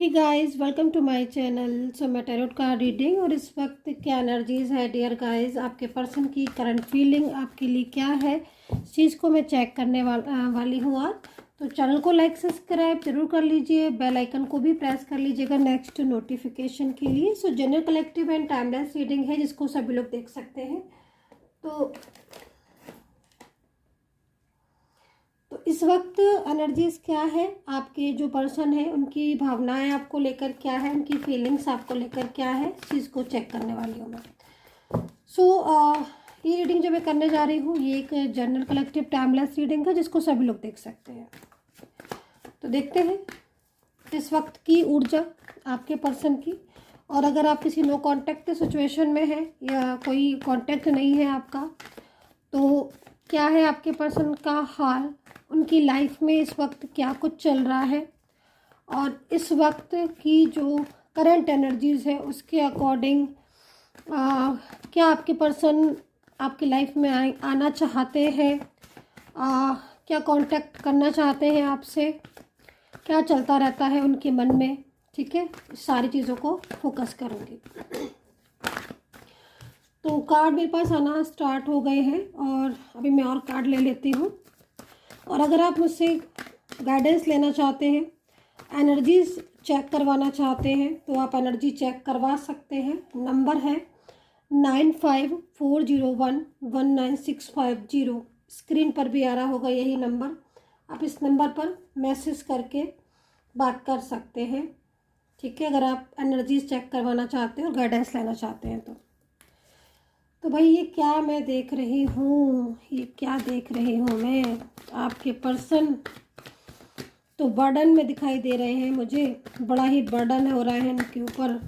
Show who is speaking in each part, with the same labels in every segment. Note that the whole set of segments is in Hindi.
Speaker 1: Hey guys, welcome to my channel. So मैं टैरोट कार्ड रीडिंग और इस वक्त क्या एनर्जीज है डियर गाइस, आपके पर्सन की करंट फीलिंग आपके लिए क्या है, इस चीज़ को मैं चेक करने वाली हूँ आज। तो चैनल को लाइक सब्सक्राइब जरूर कर लीजिए, बेल आइकन को भी प्रेस कर लीजिएगा नेक्स्ट नोटिफिकेशन के लिए। सो general collective and timeless reading है जिसको सभी लोग देख सकते हैं। तो इस वक्त एनर्जीज क्या है, आपके जो पर्सन है उनकी भावनाएं आपको लेकर क्या है, उनकी फीलिंग्स आपको लेकर क्या है, इस चीज़ को चेक करने वाली हूँ मैं। ये रीडिंग जो मैं करने जा रही हूँ ये एक जनरल कलेक्टिव टाइमलेस रीडिंग है जिसको सभी लोग देख सकते हैं। तो देखते हैं इस वक्त की ऊर्जा आपके पर्सन की, और अगर आप किसी नो कांटेक्ट सिचुएशन में हैं या कोई कांटेक्ट नहीं है आपका, तो क्या है आपके पर्सन का हाल, उनकी लाइफ में इस वक्त क्या कुछ चल रहा है, और इस वक्त की जो करंट एनर्जीज है उसके अकॉर्डिंग क्या आपके पर्सन आपकी लाइफ में आना चाहते हैं, क्या कांटेक्ट करना चाहते हैं आपसे, क्या चलता रहता है उनके मन में। ठीक है, सारी चीज़ों को फोकस करूँगी। तो कार्ड मेरे पास आना स्टार्ट हो गए हैं और अभी मैं और कार्ड ले लेती हूँ। और अगर आप मुझसे गाइडेंस लेना चाहते हैं, एनर्जीज चेक करवाना चाहते हैं, तो आप एनर्जी चेक करवा सकते हैं। नंबर है 9540119650। स्क्रीन पर भी आ रहा होगा यही नंबर, आप इस नंबर पर मैसेज करके बात कर सकते हैं। ठीक है, अगर आप एनर्जीज चेक करवाना चाहते हैं और गाइडेंस लेना चाहते हैं तो भाई ये क्या मैं देख रही हूँ, ये क्या देख रही हूँ मैं, आपके पर्सन तो बर्डन में दिखाई दे रहे हैं मुझे। बड़ा ही बर्डन हो रहा है इनके ऊपर,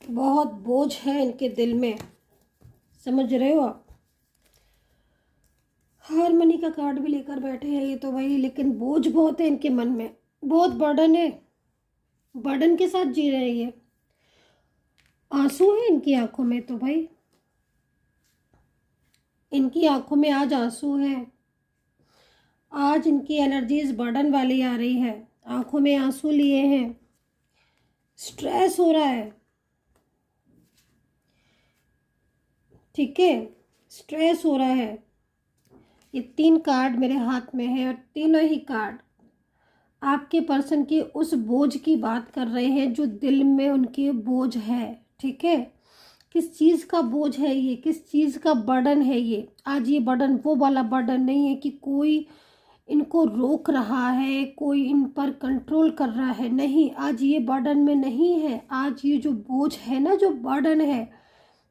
Speaker 1: बहुत बोझ है इनके दिल में, समझ रहे हो आप। हारमनी का कार्ड भी लेकर बैठे हैं ये तो भाई, लेकिन बोझ बहुत है इनके मन में, बहुत बर्डन है, बर्डन के साथ जी रहे हैं ये। आंसू है इनकी आंखों में, तो भाई इनकी आंखों में आज आंसू है। आज इनकी एनर्जीज बर्डन वाली आ रही है, आंखों में आंसू लिए हैं, स्ट्रेस हो रहा है। ठीक है, स्ट्रेस हो रहा है। ये 3 कार्ड मेरे हाथ में है और तीनों ही कार्ड आपके पर्सन की उस बोझ की बात कर रहे हैं जो दिल में उनके बोझ है। ठीक है, किस चीज़ का बोझ है ये, किस चीज़ का बर्डन है ये। आज ये बर्डन वो वाला बर्डन नहीं है कि कोई इनको रोक रहा है, कोई इन पर कंट्रोल कर रहा है, नहीं। आज ये बर्डन में नहीं है, आज ये जो बोझ है ना, जो बर्डन है,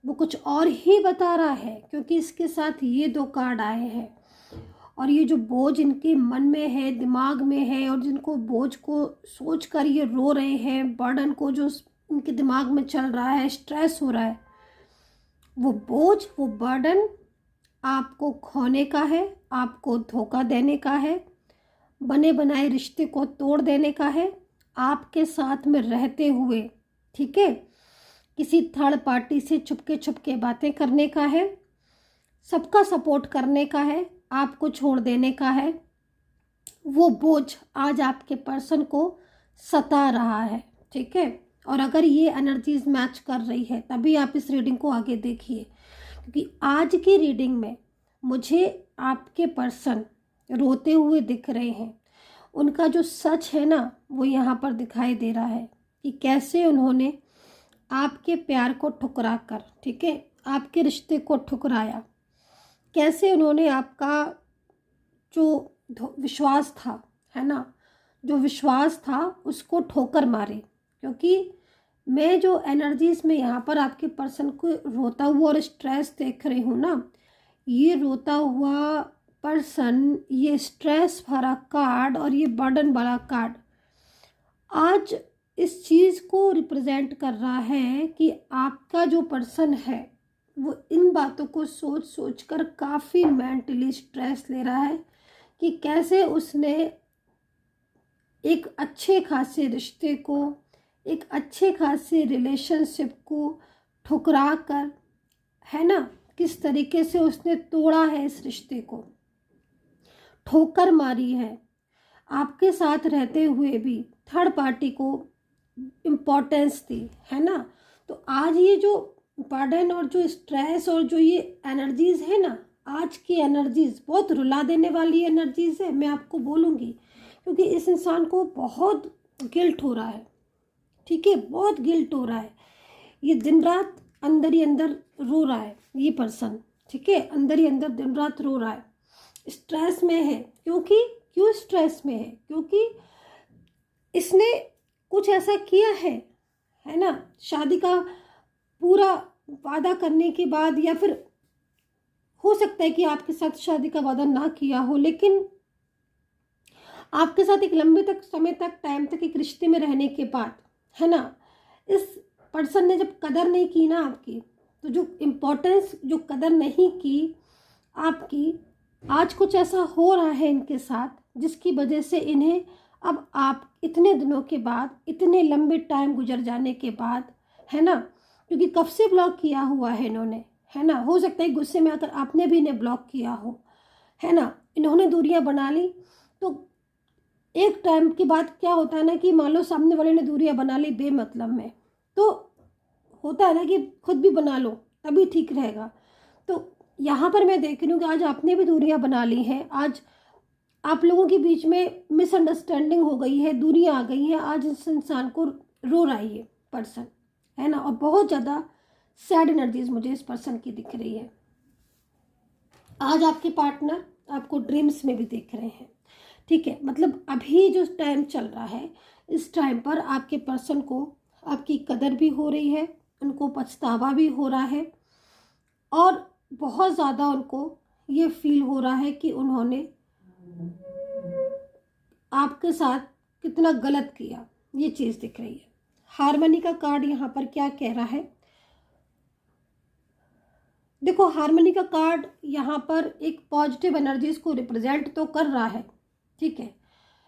Speaker 1: वो कुछ और ही बता रहा है, क्योंकि इसके साथ ये 2 कार्ड आए हैं। और ये जो बोझ इनके मन में है, दिमाग में है, और जिनको बोझ को सोच कर ये रो रहे हैं, बर्डन को जो इनके दिमाग में चल रहा है, स्ट्रेस हो रहा है, वो बोझ, वो बर्डन आपको खोने का है, आपको धोखा देने का है, बने बनाए रिश्ते को तोड़ देने का है, आपके साथ में रहते हुए। ठीक है, किसी थर्ड पार्टी से छुपके छुपके बातें करने का है, सबका सपोर्ट करने का है, आपको छोड़ देने का है। वो बोझ आज आपके पर्सन को सता रहा है। ठीक है, और अगर ये एनर्जीज मैच कर रही है तभी आप इस रीडिंग को आगे देखिए, क्योंकि आज की रीडिंग में मुझे आपके पर्सन रोते हुए दिख रहे हैं। उनका जो सच है ना, वो यहाँ पर दिखाई दे रहा है कि कैसे उन्होंने आपके प्यार को ठुकरा कर, ठीक है, आपके रिश्ते को ठुकराया, कैसे उन्होंने आपका जो विश्वास था, है ना, जो विश्वास था उसको ठोकर मारे। क्योंकि मैं जो एनर्जीज में यहाँ पर आपके पर्सन को रोता हुआ और स्ट्रेस देख रही हूँ ना, ये रोता हुआ पर्सन, ये स्ट्रेस भरा कार्ड और ये बर्डन वाला कार्ड आज इस चीज़ को रिप्रेजेंट कर रहा है कि आपका जो पर्सन है वो इन बातों को सोच सोच कर काफ़ी मेंटली स्ट्रेस ले रहा है कि कैसे उसने एक अच्छे खासे रिश्ते को, एक अच्छे खासे रिलेशनशिप को ठुकरा कर, है ना, किस तरीके से उसने तोड़ा है, इस रिश्ते को ठोकर मारी है। आपके साथ रहते हुए भी थर्ड पार्टी को इम्पोर्टेंस दी, है ना। तो आज ये जो बर्डन और जो स्ट्रेस और जो ये एनर्जीज़ है ना, आज की एनर्जीज़ बहुत रुला देने वाली एनर्जीज़ है, मैं आपको बोलूँगी, क्योंकि इस इंसान को बहुत गिल्ट हो रहा है, ठीक है, बहुत गिल्ट हो रहा है। ये दिन रात अंदर ही अंदर रो रहा है ये पर्सन, ठीक है, अंदर ही अंदर दिन रात रो रहा है, स्ट्रेस में है। क्यों स्ट्रेस में है? क्योंकि इसने कुछ ऐसा किया है ना, शादी का पूरा वादा करने के बाद, या फिर हो सकता है कि आपके साथ शादी का वादा ना किया हो, लेकिन आपके साथ एक लंबे तक समय तक टाइम तक एक रिश्ते में रहने के बाद, है ना, इस पर्सन ने जब कदर नहीं की ना आपकी, तो जो इम्पोर्टेंस, जो कदर नहीं की आपकी, आज कुछ ऐसा हो रहा है इनके साथ जिसकी वजह से इन्हें अब आप इतने दिनों के बाद, इतने लंबे टाइम गुजर जाने के बाद, है ना, क्योंकि कब से ब्लॉक किया हुआ है इन्होंने, है ना, हो सकता है गुस्से में आकर आपने भी इन्हें ब्लॉक किया हो, है ना, इन्होंने दूरियां बना ली। तो एक टाइम के बाद क्या होता है ना कि मान लो सामने वाले ने दूरियां बना ली बेमतलब में, तो होता है ना कि खुद भी बना लो तभी ठीक रहेगा। तो यहाँ पर मैं देख रही हूँ कि आज आपने भी दूरियां बना ली हैं, आज आप लोगों के बीच में मिसअंडरस्टैंडिंग हो गई है, दूरियां आ गई हैं, आज इस इंसान को रो रहा है ये पर्सन, है ना, और बहुत ज़्यादा सैड एनर्जीज मुझे इस पर्सन की दिख रही है। आज आपके पार्टनर आपको ड्रीम्स में भी देख रहे हैं, ठीक है, मतलब अभी जो टाइम चल रहा है, इस टाइम पर आपके पर्सन को आपकी कदर भी हो रही है, उनको पछतावा भी हो रहा है, और बहुत ज़्यादा उनको ये फील हो रहा है कि उन्होंने आपके साथ कितना गलत किया, ये चीज़ दिख रही है। हार्मनी का कार्ड यहाँ पर क्या कह रहा है? देखो, हार्मनी का कार्ड यहाँ पर एक पॉजिटिव एनर्जीज को रिप्रेजेंट तो कर रहा है, ठीक है,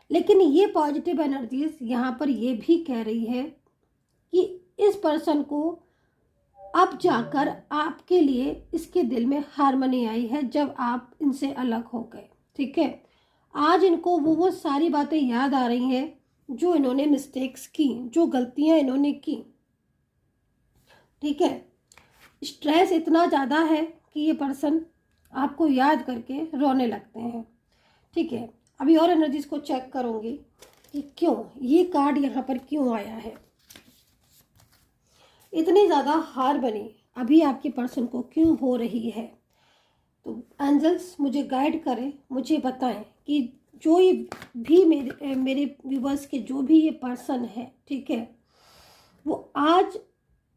Speaker 1: लेकिन ये पॉजिटिव एनर्जीज यहाँ पर ये भी कह रही है कि इस पर्सन को अब जाकर आपके लिए इसके दिल में हार्मनी आई है जब आप इनसे अलग हो गए, ठीक है। आज इनको वो सारी बातें याद आ रही हैं जो इन्होंने मिस्टेक्स की, जो गलतियां इन्होंने की, ठीक है। स्ट्रेस इतना ज़्यादा है कि ये पर्सन आपको याद करके रोने लगते हैं, ठीक है। अभी और एनर्जीज को चेक करूंगी कि क्यों ये कार्ड यहाँ पर क्यों आया है, इतनी ज़्यादा हार्मनी अभी आपके पर्सन को क्यों हो रही है। तो एंजल्स मुझे गाइड करें, मुझे बताएं कि जो ये भी मेरे व्यूवर्स के जो भी ये पर्सन है, ठीक है, वो आज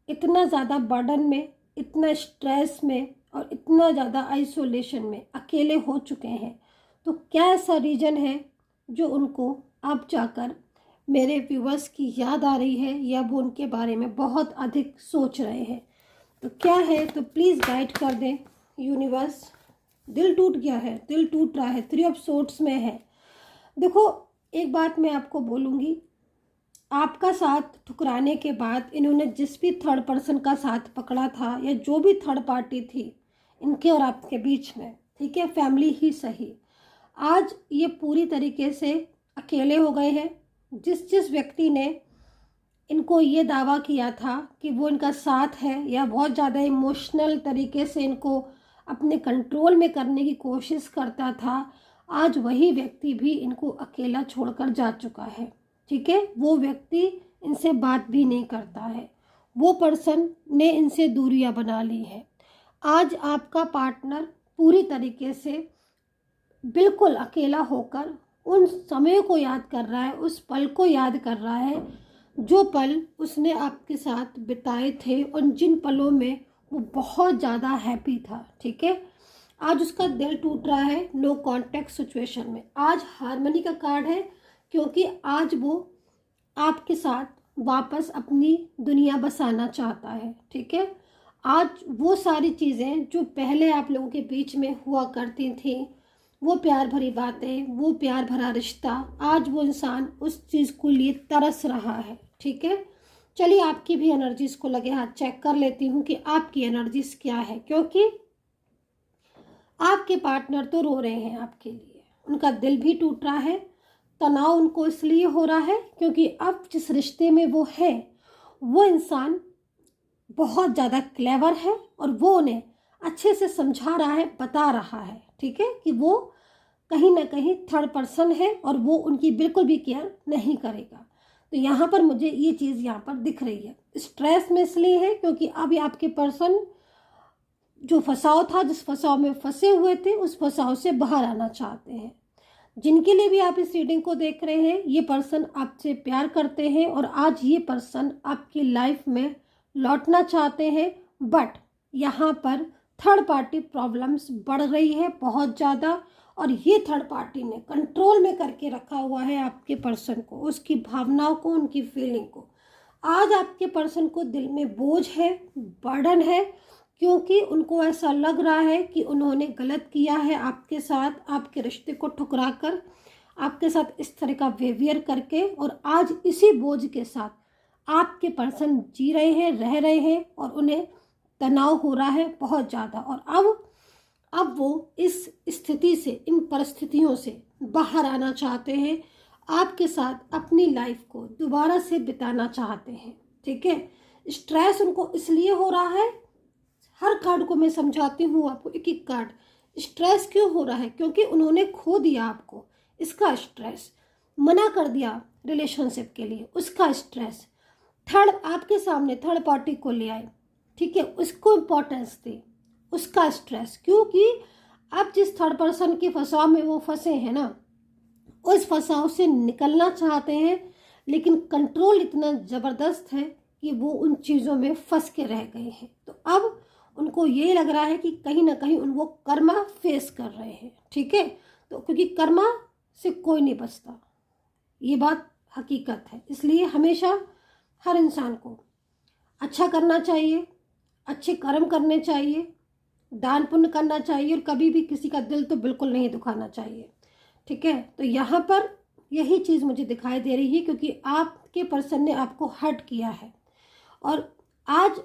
Speaker 1: इतना ज़्यादा बर्डन में, इतना स्ट्रेस में और इतना ज़्यादा आइसोलेशन में अकेले हो चुके हैं। तो क्या ऐसा रीज़न है जो उनको अब जाकर मेरे व्यूवर्स की याद आ रही है, या वो उनके बारे में बहुत अधिक सोच रहे हैं? तो क्या है, तो प्लीज़ गाइड कर दें यूनिवर्स। दिल टूट गया है, दिल टूट रहा है, 3 ऑफ सोर्ड्स में है। देखो, एक बात मैं आपको बोलूँगी, आपका साथ ठुकराने के बाद इन्होंने जिस भी थर्ड पर्सन का साथ पकड़ा था, या जो भी थर्ड पार्टी थी इनके और आपके बीच में, ठीक है, फैमिली ही सही, आज ये पूरी तरीके से अकेले हो गए हैं। जिस व्यक्ति ने इनको ये दावा किया था कि वो इनका साथ है, या बहुत ज़्यादा इमोशनल तरीके से इनको अपने कंट्रोल में करने की कोशिश करता था, आज वही व्यक्ति भी इनको अकेला छोड़कर जा चुका है, ठीक है। वो व्यक्ति इनसे बात भी नहीं करता है, वो पर्सन ने इनसे दूरियां बना ली है। आज आपका पार्टनर पूरी तरीके से बिल्कुल अकेला होकर उन समय को याद कर रहा है, उस पल को याद कर रहा है जो पल उसने आपके साथ बिताए थे, और जिन पलों में वो बहुत ज़्यादा हैप्पी था, ठीक है। आज उसका दिल टूट रहा है नो कॉन्टैक्ट सिचुएशन में। आज हार्मनी का कार्ड है, क्योंकि आज वो आपके साथ वापस अपनी दुनिया बसाना चाहता है, ठीक है। आज वो सारी चीज़ें जो पहले आप लोगों के बीच में हुआ करती थी, वो प्यार भरी बातें, वो प्यार भरा रिश्ता, आज वो इंसान उस चीज़ को लिए तरस रहा है, ठीक है। चलिए आपकी भी एनर्जीज को लगे हाथ चेक कर लेती हूँ कि आपकी एनर्जीज क्या है, क्योंकि आपके पार्टनर तो रो रहे हैं आपके लिए, उनका दिल भी टूट रहा है, तनाव उनको इसलिए हो रहा है क्योंकि अब जिस रिश्ते में वो है वो इंसान बहुत ज़्यादा क्लेवर है और वो उन्हें अच्छे से समझा रहा है, बता रहा है, ठीक है, कि वो कहीं ना कहीं थर्ड पर्सन है और वो उनकी बिल्कुल भी केयर नहीं करेगा। तो यहाँ पर मुझे ये चीज़ यहाँ पर दिख रही है। स्ट्रेस में इसलिए है क्योंकि अब आपके पर्सन जो फंसाव था, जिस फंसाव में फंसे हुए थे, उस फंसाव से बाहर आना चाहते हैं। जिनके लिए भी आप इस रीडिंग को देख रहे हैं, ये पर्सन आपसे प्यार करते हैं और आज ये पर्सन आपकी लाइफ में लौटना चाहते हैं, बट यहाँ पर थर्ड पार्टी प्रॉब्लम्स बढ़ रही है बहुत ज़्यादा और ये थर्ड पार्टी ने कंट्रोल में करके रखा हुआ है आपके पर्सन को, उसकी भावनाओं को, उनकी फीलिंग को। आज आपके पर्सन को दिल में बोझ है, बर्डन है, क्योंकि उनको ऐसा लग रहा है कि उन्होंने गलत किया है आपके साथ, आपके रिश्ते को ठुकरा कर, आपके साथ इस तरह का बिहेवियर करके, और आज इसी बोझ के साथ आपके पर्सन जी रहे हैं, रह रहे हैं और उन्हें तनाव हो रहा है बहुत ज़्यादा। और अब वो इस स्थिति से, इन परिस्थितियों से बाहर आना चाहते हैं, आपके साथ अपनी लाइफ को दोबारा से बिताना चाहते हैं, ठीक है। स्ट्रेस उनको इसलिए हो रहा है, हर कार्ड को मैं समझाती हूँ आपको, एक एक कार्ड। स्ट्रेस क्यों हो रहा है? क्योंकि उन्होंने खो दिया आपको, इसका स्ट्रेस। मना कर दिया रिलेशनशिप के लिए, उसका स्ट्रेस। आपके सामने थर्ड पार्टी को ले आए, ठीक है, उसको इम्पोर्टेंस दे, उसका स्ट्रेस। क्योंकि अब जिस थर्ड पर्सन के फंसाव में वो फंसे हैं ना, उस फंसाव से निकलना चाहते हैं, लेकिन कंट्रोल इतना ज़बरदस्त है कि वो उन चीज़ों में फंस के रह गए हैं। तो अब उनको ये लग रहा है कि कहीं ना कहीं वो कर्मा फेस कर रहे हैं, ठीक है। तो क्योंकि कर्मा से कोई नहीं बचता, ये बात हकीकत है। इसलिए हमेशा हर इंसान को अच्छा करना चाहिए, अच्छे कर्म करने चाहिए, दान पुण्य करना चाहिए और कभी भी किसी का दिल तो बिल्कुल नहीं दुखाना चाहिए, ठीक है। तो यहाँ पर यही चीज़ मुझे दिखाई दे रही है, क्योंकि आपके पर्सन ने आपको हर्ट किया है और आज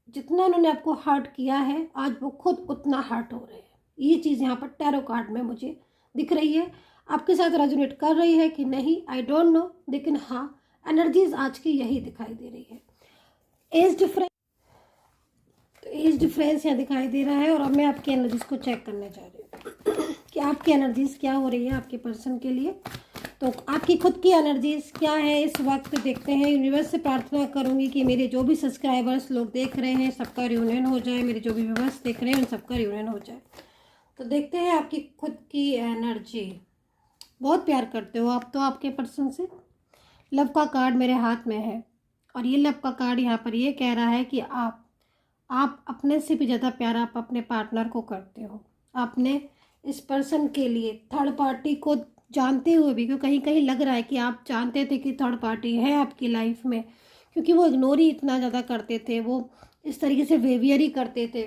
Speaker 1: जितना उन्होंने आपको हर्ट किया है, आज वो खुद उतना हर्ट हो रहे हैं। ये चीज़ यहाँ पर टैरो कार्ड में मुझे दिख रही है। आपके साथ रेजोनेट कर रही है कि नहीं, आई डोंट नो, लेकिन हाँ, एनर्जीज आज की यही दिखाई दे रही है। एज डिफरेंस यहाँ दिखाई दे रहा है और अब मैं आपकी एनर्जीज को चेक करने जा रही हूँ कि आपकी एनर्जीज क्या हो रही है आपके पर्सन के लिए। तो आपकी खुद की एनर्जीज क्या है इस वक्त देखते हैं। यूनिवर्स से प्रार्थना करूंगी कि मेरे जो भी सब्सक्राइबर्स लोग देख रहे हैं सबका रियूनियन हो जाए, मेरे जो भी व्यूअर्स देख रहे हैं उन सबका रियूनियन हो जाए। तो देखते हैं आपकी खुद की एनर्जी। बहुत प्यार करते हो आप तो आपके पर्सन से। लव का कार्ड मेरे हाथ में है और ये लव का कार्ड यहाँ पर ये कह रहा है कि आप अपने से भी ज़्यादा प्यार आप अपने पार्टनर को करते हो। आपने इस पर्सन के लिए थर्ड पार्टी को जानते हुए भी, क्योंकि कहीं कहीं लग रहा है कि आप जानते थे कि थर्ड पार्टी है आपकी लाइफ में, क्योंकि वो इग्नोर ही इतना ज़्यादा करते थे, वो इस तरीके से बिहेवियर ही करते थे।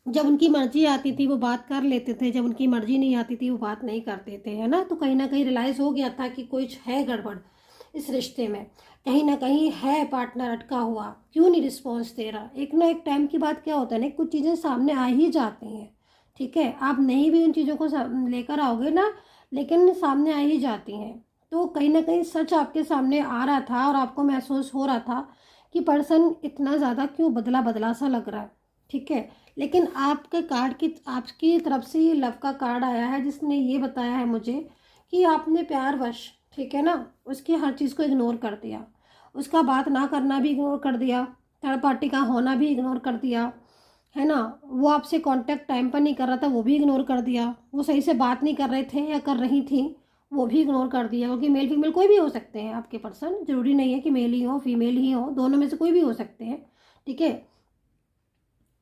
Speaker 1: जब उनकी मर्जी आती थी वो बात कर लेते थे, जब उनकी मर्जी नहीं आती थी वो बात नहीं करते थे, है ना। तो कहीं ना कहीं रियलाइज़ हो गया था कि कुछ है गड़बड़ इस रिश्ते में, कहीं ना कहीं है पार्टनर अटका हुआ, क्यों नहीं रिस्पॉन्स दे रहा। एक ना एक टाइम के बाद क्या होता है ना, कुछ चीज़ें सामने आ ही जाती हैं, ठीक है। आप नहीं भी उन चीज़ों को लेकर आओगे ना, लेकिन सामने आ ही जाती हैं। तो कहीं ना कहीं सच आपके सामने आ रहा था और आपको महसूस हो रहा था कि पर्सन इतना ज़्यादा क्यों बदला बदला सा लग रहा है, ठीक है। लेकिन आपके कार्ड की, आपकी तरफ से ये लव का कार्ड आया है जिसने ये बताया है मुझे कि आपने प्यारवश, ठीक है ना, उसकी हर चीज़ को इग्नोर कर दिया, उसका बात ना करना भी इग्नोर कर दिया, थर्ड पार्टी का होना भी इग्नोर कर दिया, है ना। वो आपसे कांटेक्ट टाइम पर नहीं कर रहा था, वो भी इग्नोर कर दिया। वो सही से बात नहीं कर रहे थे या कर रही थी, वो भी इग्नोर कर दिया। क्योंकि मेल फीमेल कोई भी हो सकते हैं आपके पर्सन, ज़रूरी नहीं है कि मेल ही हो फीमेल ही हो, दोनों में से कोई भी हो सकते हैं, ठीक है।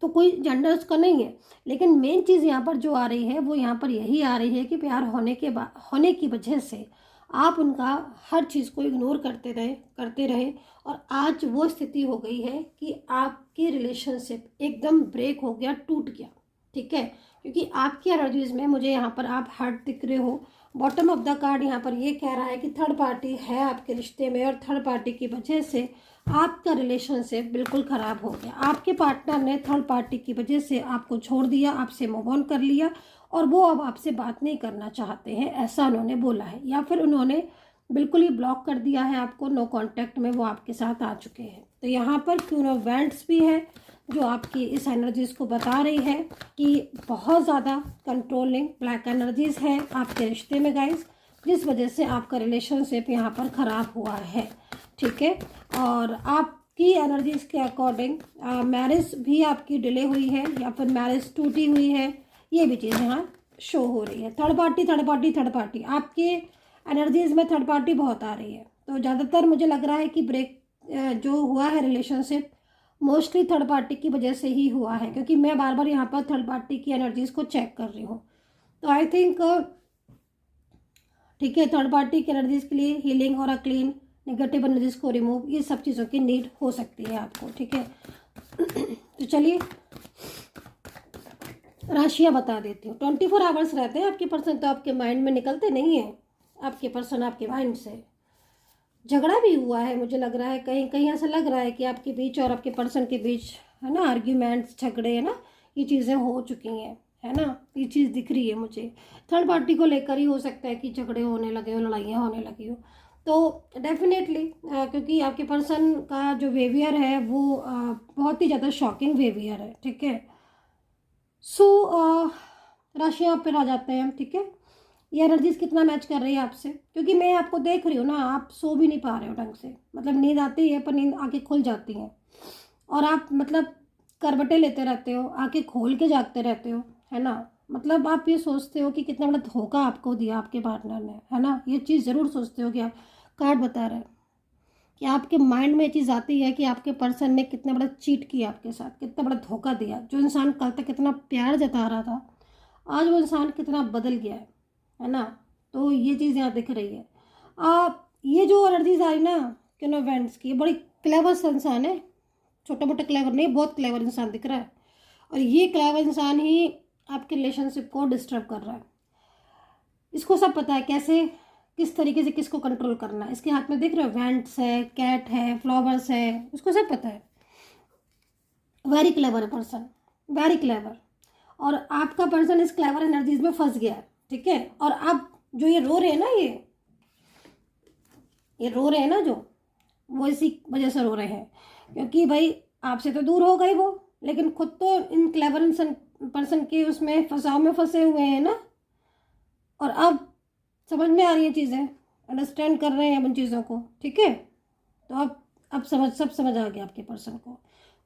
Speaker 1: तो कोई जेंडर उसका नहीं है। लेकिन मेन चीज़ यहाँ पर जो आ रही है वो यहाँ पर यही आ रही है कि प्यार होने की वजह से आप उनका हर चीज़ को इग्नोर करते रहे और आज वो स्थिति हो गई है कि आपकी रिलेशनशिप एकदम ब्रेक हो गया, टूट गया, ठीक है। क्योंकि आपकी एनर्जीज में मुझे यहाँ पर आप हर्ट दिख रहे हो, बॉटम ऑफ द कार्ड यहाँ पर ये कह रहा है कि थर्ड पार्टी है आपके रिश्ते में और थर्ड पार्टी की वजह से आपका रिलेशनशिप बिल्कुल ख़राब हो गया। आपके पार्टनर ने थर्ड पार्टी की वजह से आपको छोड़ दिया, आपसे मूव ऑन कर लिया और वो अब आपसे बात नहीं करना चाहते हैं, ऐसा उन्होंने बोला है। या फिर उन्होंने बिल्कुल ही ब्लॉक कर दिया है आपको, नो कांटेक्ट में वो आपके साथ आ चुके हैं। तो यहाँ पर क्वीन ऑफ वैंड्स भी है जो आपकी इस एनर्जीज़ को बता रही है कि बहुत ज़्यादा कंट्रोलिंग ब्लैक एनर्जीज़ है आपके रिश्ते में गाइस, जिस वजह से आपका रिलेशनशिप यहाँ पर ख़राब हुआ है, ठीक है। और आपकी एनर्जीज़ के अकॉर्डिंग मैरिज भी आपकी डिले हुई है या फिर मैरिज टूटी हुई है, ये भी चीज़ यहाँ शो हो रही है। थर्ड पार्टी आपके एनर्जीज़ में थर्ड पार्टी बहुत आ रही है। तो ज़्यादातर मुझे लग रहा है कि ब्रेक जो हुआ है रिलेशनशिप मोस्टली थर्ड पार्टी की वजह से ही हुआ है, क्योंकि मैं बार बार यहाँ पर थर्ड पार्टी की एनर्जीज़ को चेक कर रही हूँ। तो आई थिंक ठीक है, थर्ड पार्टी की एनर्जीज़ के लिए हीलिंग और क्लीन नेगेटिव एनर्जीज़ को रिमूव, ये सब चीज़ों की नीड हो सकती है आपको, ठीक है। तो चलिए राशियाँ बता देती हूँ। 24 आवर्स रहते हैं आपके पर्सन, तो आपके माइंड में निकलते नहीं हैं आपके पर्सन आपके माइंड से। झगड़ा भी हुआ है, मुझे लग रहा है कहीं कहीं ऐसा लग रहा है कि आपके बीच और आपके पर्सन के बीच, है ना, आर्ग्यूमेंट्स, झगड़े, है ना, ये चीज़ें हो चुकी हैं, है ना, ये चीज़ दिख रही है मुझे। थर्ड पार्टी को लेकर ही हो सकता है कि झगड़े होने लगे हो, लड़ाइयाँ होने लगी हो। तो डेफिनेटली क्योंकि आपके पर्सन का जो बिहेवियर है वो बहुत ही ज़्यादा शॉकिंग बिहेवियर है, ठीक है। सो राशियाँ पर आ जाते हैं हम, ठीक है। ये एनर्जीज कितना मैच कर रही है आपसे, क्योंकि मैं आपको देख रही हूँ ना, आप सो भी नहीं पा रहे हो ढंग से, मतलब नींद आती है पर नींद आंखें खुल जाती हैं और आप मतलब करवटें लेते रहते हो, आंखें खोल के जागते रहते हो, है ना। मतलब आप ये सोचते हो कि कितना बड़ा धोखा आपको दिया आपके पार्टनर ने, है ना, ये चीज़ ज़रूर सोचते हो कि आप, कार्ड बता रहे हैं कि आपके माइंड में ये चीज़ आती है कि आपके पर्सन ने कितना बड़ा चीट किया आपके साथ, कितना बड़ा धोखा दिया। जो इंसान कल तक कितना प्यार जता रहा था, आज वो इंसान कितना बदल गया है ना। तो ये चीज़ यहाँ दिख रही है। ये जो एनर्जीज आई ना किनो वेंट्स की, बड़ी क्लेवर इंसान है, छोटा मोटा क्लेवर नहीं, बहुत क्लेवर इंसान दिख रहा है। और ये क्लेवर इंसान ही आपके रिलेशनशिप को डिस्टर्ब कर रहा है। इसको सब पता है कैसे, किस तरीके से किसको कंट्रोल करना है। इसके हाथ में दिख रहे हो वेंट्स है, कैट है, फ्लावर्स है, उसको सब पता है। Very clever person, very clever. और आपका पर्सन इस क्लेवर एनर्जीज में फंस गया है, ठीक है। और अब जो ये रो रहे हैं ना, ये रो रहे हैं ना, जो वो इसी वजह से रो रहे हैं, क्योंकि भाई आपसे तो दूर हो गए वो, लेकिन खुद तो इन क्लेवर पर्सन के उसमें फंसाव में फंसे हुए हैं ना। और अब समझ में आ रही है चीज़ें, अंडरस्टैंड कर रहे हैं अब उन चीज़ों को, ठीक है। तो अब सब समझ आ गया आपके पर्सन को।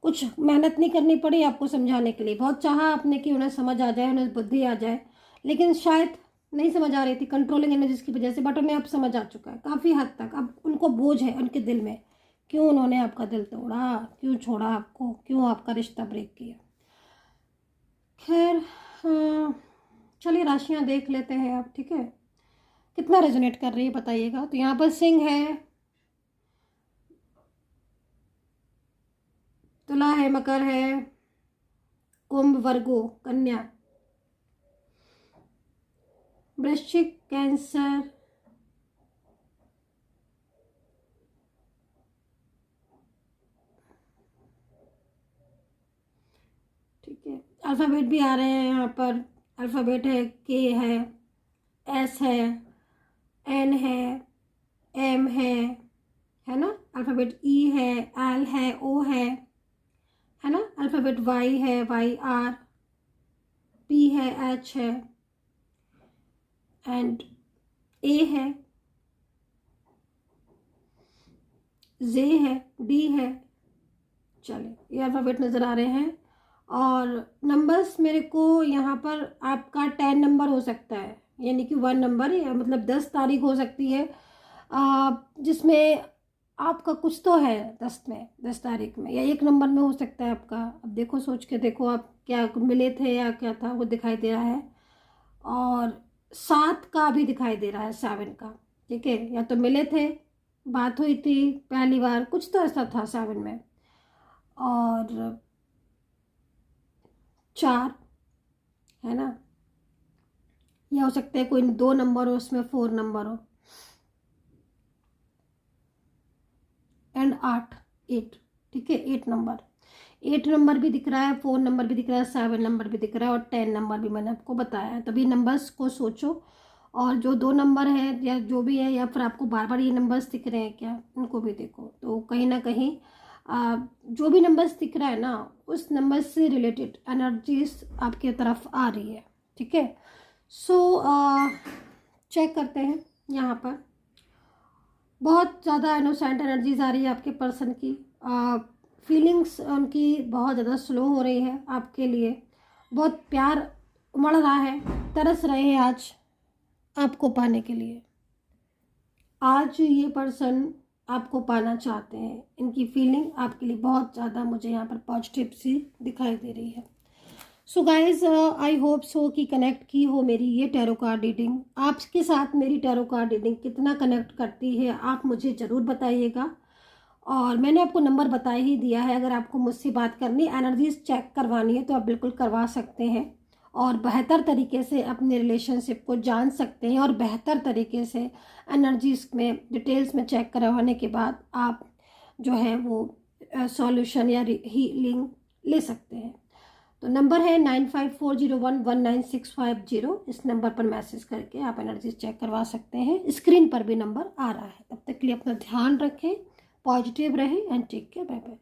Speaker 1: कुछ मेहनत नहीं करनी पड़ी आपको समझाने के लिए, बहुत चाहा आपने कि उन्हें समझ आ जाए, उन्हें बुद्धि आ जाए, लेकिन शायद नहीं समझ आ रही थी कंट्रोलिंग एनर्जीज की वजह से। बट उन्हें अब समझ आ चुका है काफ़ी हद तक। अब उनको बोझ है उनके दिल में, क्यों उन्होंने आपका दिल तोड़ा, क्यों छोड़ा आपको, क्यों आपका रिश्ता ब्रेक किया। खैर चलिए राशियाँ देख लेते हैं आप, ठीक है, कितना रेजोनेट कर रही है बताइएगा। तो यहाँ पर सिंह है, तुला है, मकर है, कुंभ, वर्गो, कन्या, वृश्चिक, कैंसर, ठीक है। अल्फ़ाबेट भी आ रहे हैं यहाँ पर। अल्फ़ाबेट है, के है, एस है, एन है, एम है ना। अल्फ़ाबेट ई है, एल है, ओ है ना। अल्फ़ाबेट वाई है, वाई आर, पी है, एच है, एंड ए है, जे है, डी है। चलिए ये अल्फ़ाबेट नज़र आ रहे हैं। और नंबर्स मेरे को यहाँ पर आपका 10 नंबर हो सकता है, यानी कि 1 नंबर, या मतलब 10 तारीख हो सकती है जिसमें आपका कुछ तो है 10 में, 10 तारीख में, या 1 नंबर में हो सकता है आपका। अब देखो, सोच के देखो आप क्या मिले थे या क्या था, वो दिखाई दे रहा है। और 7 का भी दिखाई दे रहा है, 7 का, ठीक है। या तो मिले थे, बात हुई थी पहली बार, कुछ तो ऐसा था 7 में। और 4 है ना, या हो सकता है कोई 2 नंबर हो, उसमें 4 नंबर हो, एंड 8, ठीक है, 8 नंबर, 8 नंबर भी दिख रहा है, 4 नंबर भी दिख रहा है, 7 नंबर भी दिख रहा है और 10 नंबर भी मैंने आपको बताया है। तभी नंबर्स को सोचो, और जो 2 नंबर है या जो भी है, या फिर आपको बार बार ये नंबर्स दिख रहे हैं क्या, इनको भी देखो। तो कहीं ना कहीं जो भी नंबर्स दिख रहा है ना, उस नंबर से रिलेटेड एनर्जीज आपके तरफ आ रही है, ठीक है। सो चेक करते हैं। यहाँ पर बहुत ज़्यादा इनोसेंट एनर्जीज आ रही है आपके पर्सन की। फीलिंग्स उनकी बहुत ज़्यादा स्लो हो रही है आपके लिए, बहुत प्यार उमड़ रहा है, तरस रहे हैं आज आपको पाने के लिए। आज ये पर्सन आपको पाना चाहते हैं, इनकी फीलिंग आपके लिए बहुत ज़्यादा मुझे यहाँ पर पॉजिटिव सी दिखाई दे रही है। So guys, I hope so कि कनेक्ट की हो मेरी ये टैरो कार्ड रीडिंग। आपके साथ मेरी टैरो कार्ड रीडिंग कितना कनेक्ट करती है आप मुझे ज़रूर बताइएगा। और मैंने आपको नंबर बता ही दिया है, अगर आपको मुझसे बात करनी, एनर्जीज चेक करवानी है तो आप बिल्कुल करवा सकते हैं और बेहतर तरीके से अपने रिलेशनशिप को जान सकते हैं, और बेहतर तरीके से एनर्जीज में डिटेल्स में चेक करवाने के बाद आप जो है वो सॉल्यूशन या हीलिंग ले सकते हैं। तो नंबर है 9540119650। इस नंबर पर मैसेज करके आप एनर्जी चेक करवा सकते हैं। स्क्रीन पर भी नंबर आ रहा है। तब तक के लिए अपना ध्यान रखें, पॉजिटिव रहें and take care, bye bye.